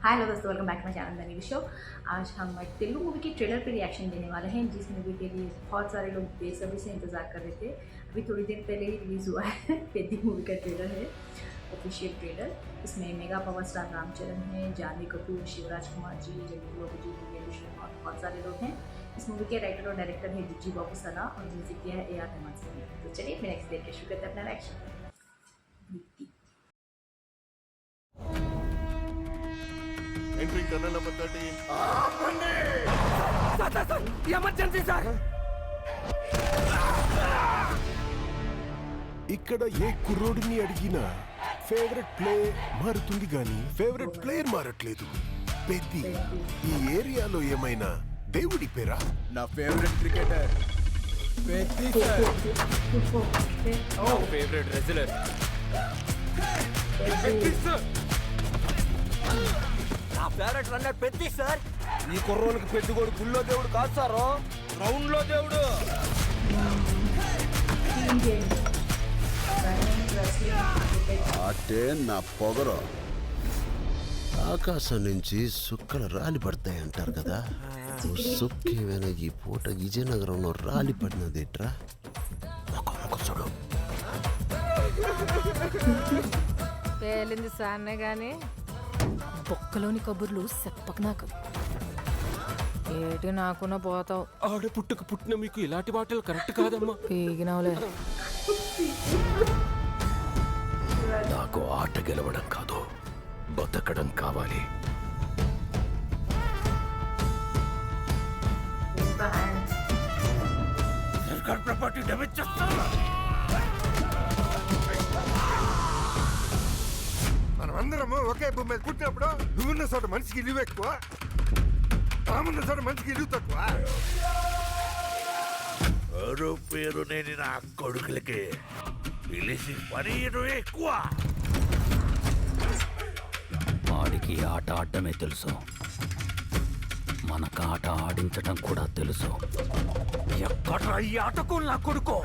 हाय hello दोस्तों, welcome back to my channel दैनिक show. आज हम तेलुगु मूवी के ट्रेलर पे रिएक्शन देने वाले हैं, जिस मूवी के लिए बहुत सारे लोग बेसब्री से इंतजार कर रहे थे। अभी थोड़ी देर पहले ही रिलीज़ हुआ है पेद्दी मूवी का ट्रेलर है, ऑफिशियल ट्रेलर। इसमें मेगा पावर स्टार रामचरण है, जानवी कपूर, शिवराज कुमार जी, जगदीप बाबू जी, और बहुत सारे लोग हैं। इस मूवी के राइटर और डायरेक्टर है जी बाबू सना और म्यूजिक किया है ए आर रहमान साहब ने। तो चलिए फिर नेक्स्ट देख के शुरू करते हैं अपना reaction. Entering tunnel number 13 sir emergency sir. ఇక్కడ ఏ కుర్రోడిని అడిగినా ఫేవరెట్ ప్లే మారుతుంది గాని ఫేవరెట్ ప్లేయర్ మారట్లేదు. పెద్ది ఈ ఏరియాలో ఏమైనా దేవుడి పేరా? నా ఫేవరెట్ క్రికెటర్ పెద్ది సార్. నా ఫేవరెట్ రెజ్లర్ పెద్ది సార్. నా ఫేవరెట్ రన్నర్ పెద్ది సార్. ఈ కుర్రోళ్ళకి పెద్దిగోడు గుళ్ళో దేవుడు కాదు సార్, గ్రౌండ్ లో దేవుడు. ఆటే నా పొగరు. ఆకాశం నుంచి సుక్కలు రాలి పడతాయి అంటారు కదా, సుక్కేమైనా ఈ పూట విజయనగరంలో రాలి పడినదేట్రా? చూడు, పేలింది సాన్నే గాని బొక్కలోని కబుర్లు చెప్పక నాకు. ఏటి నాకున్న పోతావు. ఆడ పుట్టక పుట్టిన మీకు ఇలాంటి మాటలు కరెక్ట్ కాదమ్మా. పీగినవులే. నాకు ఆట గెలవడం కాదు, బతకడం కావాలి. సర్కార్ ప్రాపర్టీ డ్యామేజ్ చేస్తాను. మనం అందరము ఒకే భూమి మీద పుట్టినప్పుడు నువ్వున్న చోట మనిషికి ఇల్లు ఎక్కువ, తామున్న చోట మనిషికి ఇల్లు తక్కువ. ఎవరు పేరు నేను నా కొడుకులకి పిలిచి పనియడం ఎక్కువ. వాడికి ఆట ఆడటమే తెలుసు, మనకు ఆట ఆడించటం కూడా తెలుసు. ఎక్కడ ఈ ఆటకు నా కొడుకో.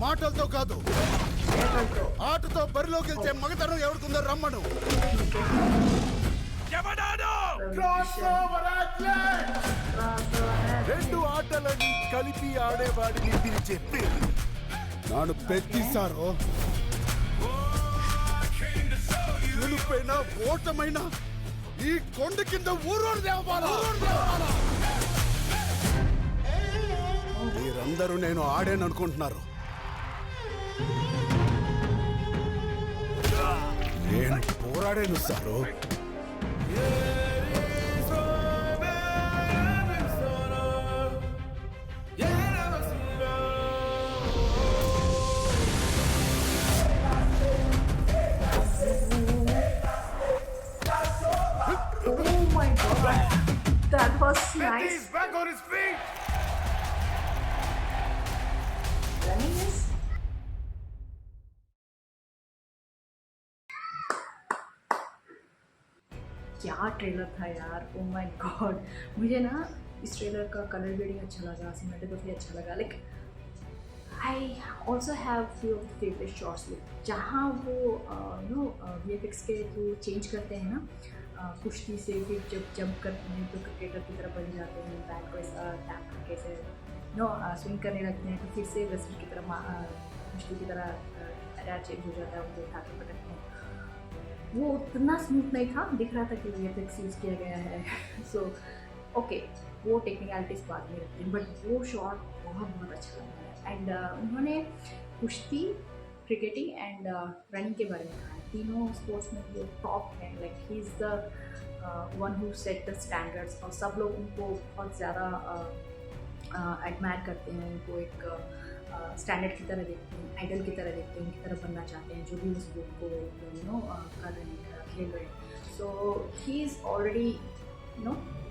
మాటలతో కాదు, ఆటతో బరిలో గెలిచే మగతనం ఎవరికుందో రమ్మను. రెండు ఆటలని కలిపి ఆడేవాడిని పిలిచే పేరు నాను పెద్దిసారో. గెలుపైనా ఓటమైనా ఈ కొండ కింద ఊరోడు దేవాలా. మీరందరూ నేను ఆడేననుకుంటున్నారు. నేను పోరాడాను sir. Oh my god, that was nice. He's back on his feet. Running is क्या ट्रेलर था यार, ओ माय गॉड। मुझे ना इस ट्रेलर का कलर ग्रेडिंग अच्छा लगा, सिनेमेटोग्राफी अच्छा लगा। Like I also have few of the favourite shots जहाँ वो VFX के थ्रू चेंज करते हैं ना, कुश्ती से फिर जब जंप करते हैं तो क्रिकेटर की तरफ बन जाते हैं, बैट को ऐसा टैप करके से स्विंग करने लगते हैं, तो फिर से रेसलर की तरह कुश्ती की तरह अटैच चेंज हो जाता है, उनको उठा के पटकते हैं। वो उतना स्मूथ नहीं था, दिख रहा था कि VFX यूज़ किया गया है। सो ओके, वो टेक्निकलिटीज बाद में रखते हैं, बट वो शॉट बहुत अच्छा लगा है। एंड उन्होंने कुश्ती, क्रिकेटिंग एंड रनिंग के बारे में कहा है। तीनों स्पोर्ट्स में वो टॉप है। Like he is the one who set the standards, और सब लोग उनको बहुत ज़्यादा एडमायर करते हैं, उनको एक स्टैंडर्ड की तरह देखते हैं, आइडल की तरह देखते हैं, उनकी तरह बनना चाहते हैं जो भी उस बुक को कर रहे हैं, खेल रहे हैं। सो ही इज़ ऑलरेडी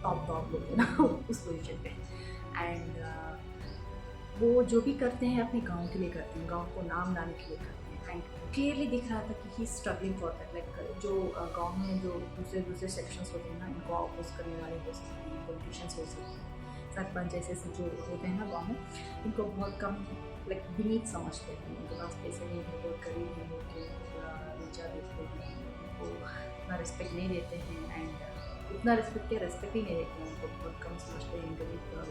टॉप बोलते ना उस पोजिशन पे। एंड वो जो भी करते हैं अपने गांव के लिए करते हैं, गांव को नाम लाने के लिए करते हैं। एंड क्लियरली दिख रहा था कि ही स्ट्रगलिंग फॉर दैट। लाइक जो गांव में जो दूसरे सेक्शंस होते हैं ना, इनको अपोज करने वाले हो सकते हैं, पॉलिटिशियंस हो सकते हैं, सरपंच जैसे जो होते हैं ना गाँव में, इनको बहुत कम लाइक बीनीथ समझते हैं, उनके पास पैसे नहीं है, बहुत गरीब हैं, उनके नीचा देखते हैं, उनको उतना रिस्पेक्ट नहीं देते हैं एंड उतना रिस्पेक्ट क्या रिस्पेक्ट ही नहीं देते हैं, उनको बहुत कम समझते हैं, गरीब और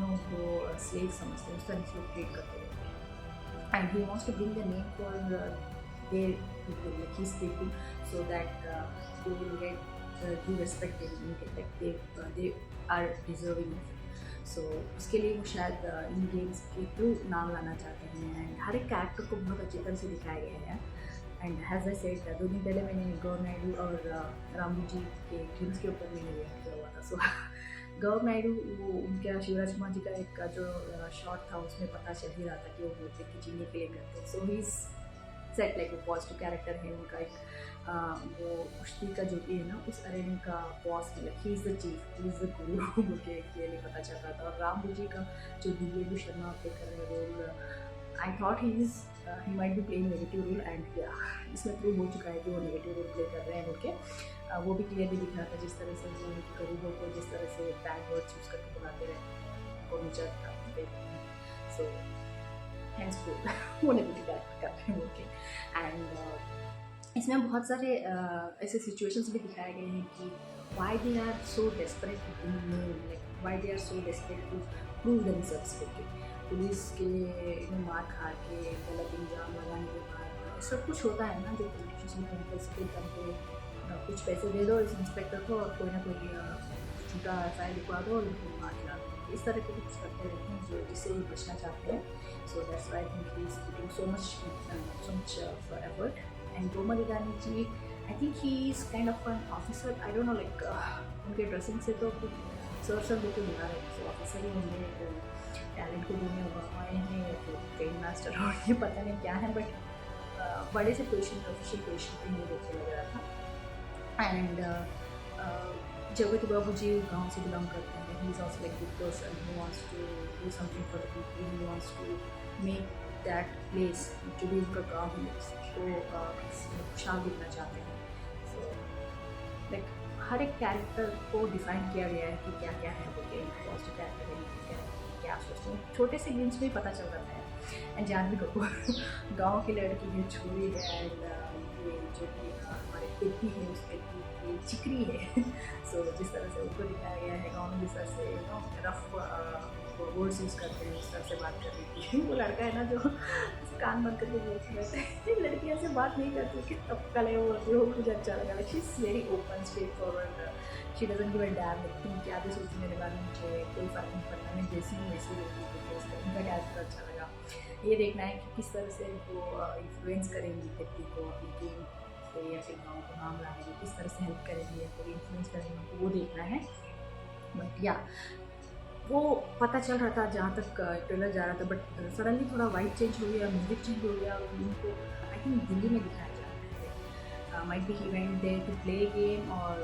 उनको स्लेव समझते हैं, उस तरह से ट्रीट करते रहते हैं and he wants to bring the name for their people like his people so that they will get due respect they are deserving. So उसके लिए वो शायद इन गेम्स के थ्रू नाम लाना चाहते हैं एंड हर एक कैरेक्टर को बहुत अच्छी तरह से दिखाया गया है एंड हैज़ आई सेड 2 दिन पहले मैंने गौर नायडू और रामू जी के गेम्स के ऊपर मैंने रिएक्ट किया हुआ था। सो गौर नायडू वो उनका शिवराज कुमार जी का एक जो शॉट था उसमें पता चल ही रहा था कि वो मूर्ति की जीने के लिए करते हैं। सो ही इज़ सेट लाइक वो पॉजिटिव कैरेक्टर है उनका एक वो कुश्ती का जो भी है ना उस अरेना का बॉस है, like he is the chief, he is the गुरु मुझे क्लियरली पता चल रहा था। और रामू जी का जो दिव्येंदु शर्मा प्ले कर रहे हैं role, I thought he might be playing negative role and इसमें प्रूव हो चुका है कि वो नेगेटिव रोल प्ले कर रहे हैं उनके, वो भी क्लियरली दिख रहा था जिस तरह से वो गरीबों को जिस तरह से बैड वर्ड्स यूज़ करके बुलाते रहे को नीचा। सो थैंक्स फॉर वो नेगेटिव कैरेक्टर करते हैं उनके एंड इसमें बहुत सारे ऐसे सिचुएशंस भी दिखाए गए हैं कि why they are so desperate to like why they are so desperate to prove themselves करके पुलिस के मार खा के गलत इल्ज़ाम लगाने के बाद सब कुछ होता है ना जो पॉलिटिशियंस में कंपल्सरी करके कुछ पैसे दे दो इस इंस्पेक्टर को और कोई ना कोई झूठा एफआईआर लिखवा दो और उनको मार खिला दो, इस तरह के कुछ करते रहते हैं जो जिससे वो बचना चाहते हैं। So that's why I think he is putting so much for effort and Gomar Irani ji I think he is kind of an officer, I don't know like उनके ड्रेसिंग से तो सर लेके मिला रहे सो ऑफिसर ही होंगे, टैलेंट को ढूंढने आए हैं या फिर ट्रेन मास्टर और ये पता नहीं क्या है, बट बड़े से पोजिशन ऑफिशियल पोजिशन पे नहीं देखे लग रहा था। एंड जगत बाबू जी गाँव से बिलोंग करते हैं, he is also like good person who wants to do something for the people, he wants to make that place जो भी उनका गाँव है उसको खुशहाल दिखना चाहते हैं। सो लाइक हर एक कैरेक्टर को डिफाइन किया गया है कि क्या क्या है वो गेम पॉजिटिव कैरेक्टर है क्या सोचते हैं, छोटे से गेम्स में ही पता चल रहा है। एंड जानवी कपूर गाँव की लड़की है, छोरी है एंड ये जो कि हमारे पेटी है उस पेटी की चिकरी है। सो जिस तरह से उनको दिखाया गया है गाँव में जिस तरह से रफ वर्ड्स यूज़ करते हैं उस तरह से बात कर रही थी। वो लड़का है ना जो कान बंद करके बोलते रहते हैं लड़की ऐसे बात नहीं करती कि तब कल है वो मुझे अच्छा लगा, she is very open straight forward, she doesn't give a dam तुम क्या भी सोचती मेरे बारे में, मुझे कोई फ़र्क नहीं पड़ता, मैं जैसी हूँ वैसी रहती हूँ। उनका कैरेक्टर अच्छा लगा, ये देखना है कि किस तरह से वो इन्फ्लुएंस करेंगी व्यक्ति को अपनी गेम से या फिर गाँव को नाम लाने में किस तरह से हेल्प करेंगी या फिर इन्फ्लुएंस करेंगे उनको, वो देखना है। बट या वो पता चल रहा था जहाँ तक ट्रेलर जा रहा था, बट सडनली थोड़ा वाइट चेंज हो गया, म्यूजिक चेंज हो गया, उनको आई थिंक दिल्ली में दिखाया जा रहा है, might be he went there to play game और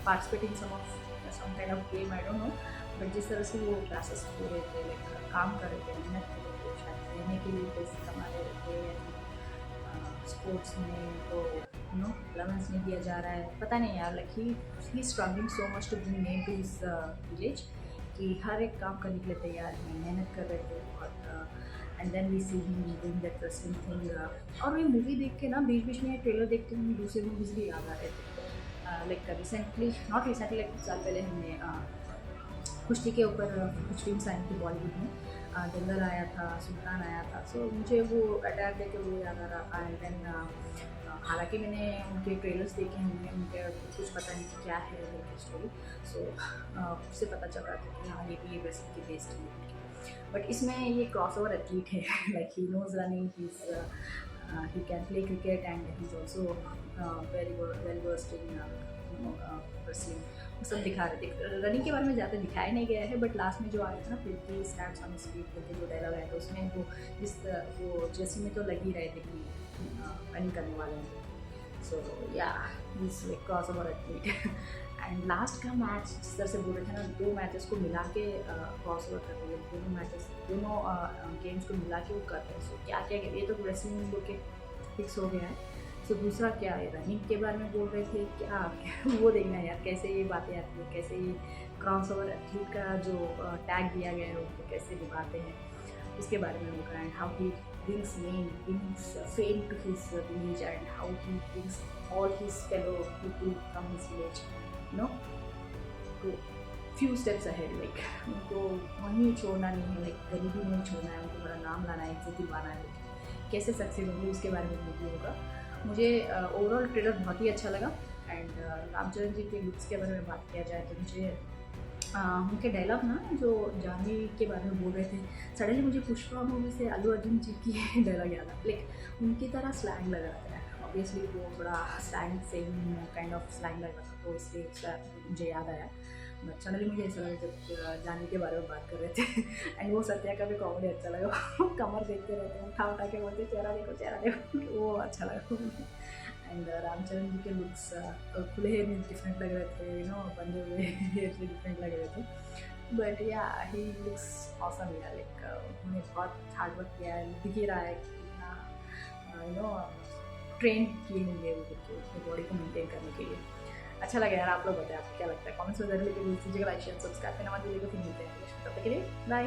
participate in some kind of game, I don't know, but जिस तरह से वो क्लासेस हो रहे थे लाइक काम कर रहे थे, मेहनत कर रहे थे, शायद रहने के लिए पैसे कमा रहे थे, स्पोर्ट्स में तो नो अलाउंस नहीं दिया जा रहा है, पता नहीं यार, like he struggling so much to bring name to his village कि हर एक काम करने के लिए तैयार हैं, मेहनत कर रहे थे बहुत। And then we see him doing that wrestling thing. और ये मूवी देख के ना बीच बीच में ट्रेलर देख के हमें दूसरे मूवीज़ भी याद आ रहे थे, like recently not recently like कुछ साल पहले हमने कुश्ती के ऊपर कुछ फिल्म्स आई थी बॉलीवुड में, दंगल आया था, सुल्तान आया था, सो मुझे वो अटैक देख के वो याद आ रहा था। एंड देन हालांकि मैंने उनके ट्रेलर्स देखे हैं, उनके कुछ पता नहीं कि क्या है उनकी स्टोरी, सो उससे पता चल रहा था कि हाँ ये भी ये रेसलिंग की बेस्ड है। बट इसमें ये क्रॉस ओवर एथलीट है, like he knows running, he can play cricket and he is also very well versed in wrestling, वो सब दिखा रहे थे। रनिंग के बारे में ज़्यादा दिखाया नहीं गया है, बट लास्ट में जो आया था ना फिर की स्टैट्स ऑन स्पीड करके जो डायलॉग आया था उसमें वो जैसी में तो लग ही रहे थे कि रनिंग करने वाले हैं। सो या this cross over athlete. And last का मैच जिस तरह से बोल रहे थे ना, 2 मैचेस को मिला के क्रॉस ओवर करते हैं, दोनों गेम्स को मिला के वो करते हैं। सो क्या क्या ये तो रेसलिंग के फिक्स हो गया है। सो दूसरा क्या है, रनिंग के बारे में बोल रहे थे, क्या वो देखना है यार कैसे ये बातें आती हैं, कैसे ये क्रॉस ओवर एथलीट का जो टैग दिया गया है उनको कैसे दिखाते हैं। उसके बारे में होगा and how he brings fame to his village and how he brings all his fellow people from his village, you know, to few steps ahead. Like उनको वहीं छोड़ना नहीं है, like गरीबी नहीं छोड़ना है, उनको बड़ा नाम लाना है, इज्जत दिलवाना है, कैसे सक्सेस होंगे उसके बारे में मूवी होगा. मुझे ओवरऑल ट्रेलर बहुत ही अच्छा लगा. एंड रामचरण जी के लुक्स के बारे में बात किया जाए तो मुझे उनके डायलॉग ना जो जानवी के बारे में बोल रहे थे, सडनली मुझे पुष्पा मूवी से अल्लू अर्जुन जी की डायलॉग याद आ, लाइक उनकी तरह स्लैंग लग रहा था. ऑब्वियसली वो थोड़ा slang same kind of slang लग रहा था, तो इसलिए उसका मुझे याद आया. बट सडनली मुझे ऐसा लगा जब जानवी के बारे में बात कर रहे थे. एंड वो सत्या का भी कॉमेडी अच्छा लगा. कमर देखते रहते हैं, उठा के बोलते चेहरा देखो, वो अच्छा लगा. एंड रामचरण जी के लुक्स खुले हेयर में डिफरेंट लग रहे थे, यू नो, बंधे हुए हेयर से डिफरेंट लग रहे थे. बट या ही लुक्स ऑसम यार. लाइक उन्होंने बहुत हार्ड वर्क किया है, दिख ही रहा है कितना यू नो ट्रेन किए होंगे वो अपनी बॉडी को मेंटेन करने के लिए. अच्छा लगा यार. आप लोग बताएं आपको क्या लगता है, कमेंट्स में जरूर लिखिए. लाइक शेयर सब्सक्राइब करना मत भूलिएगा. फिर मिलते हैं तब तक के लिए बाय.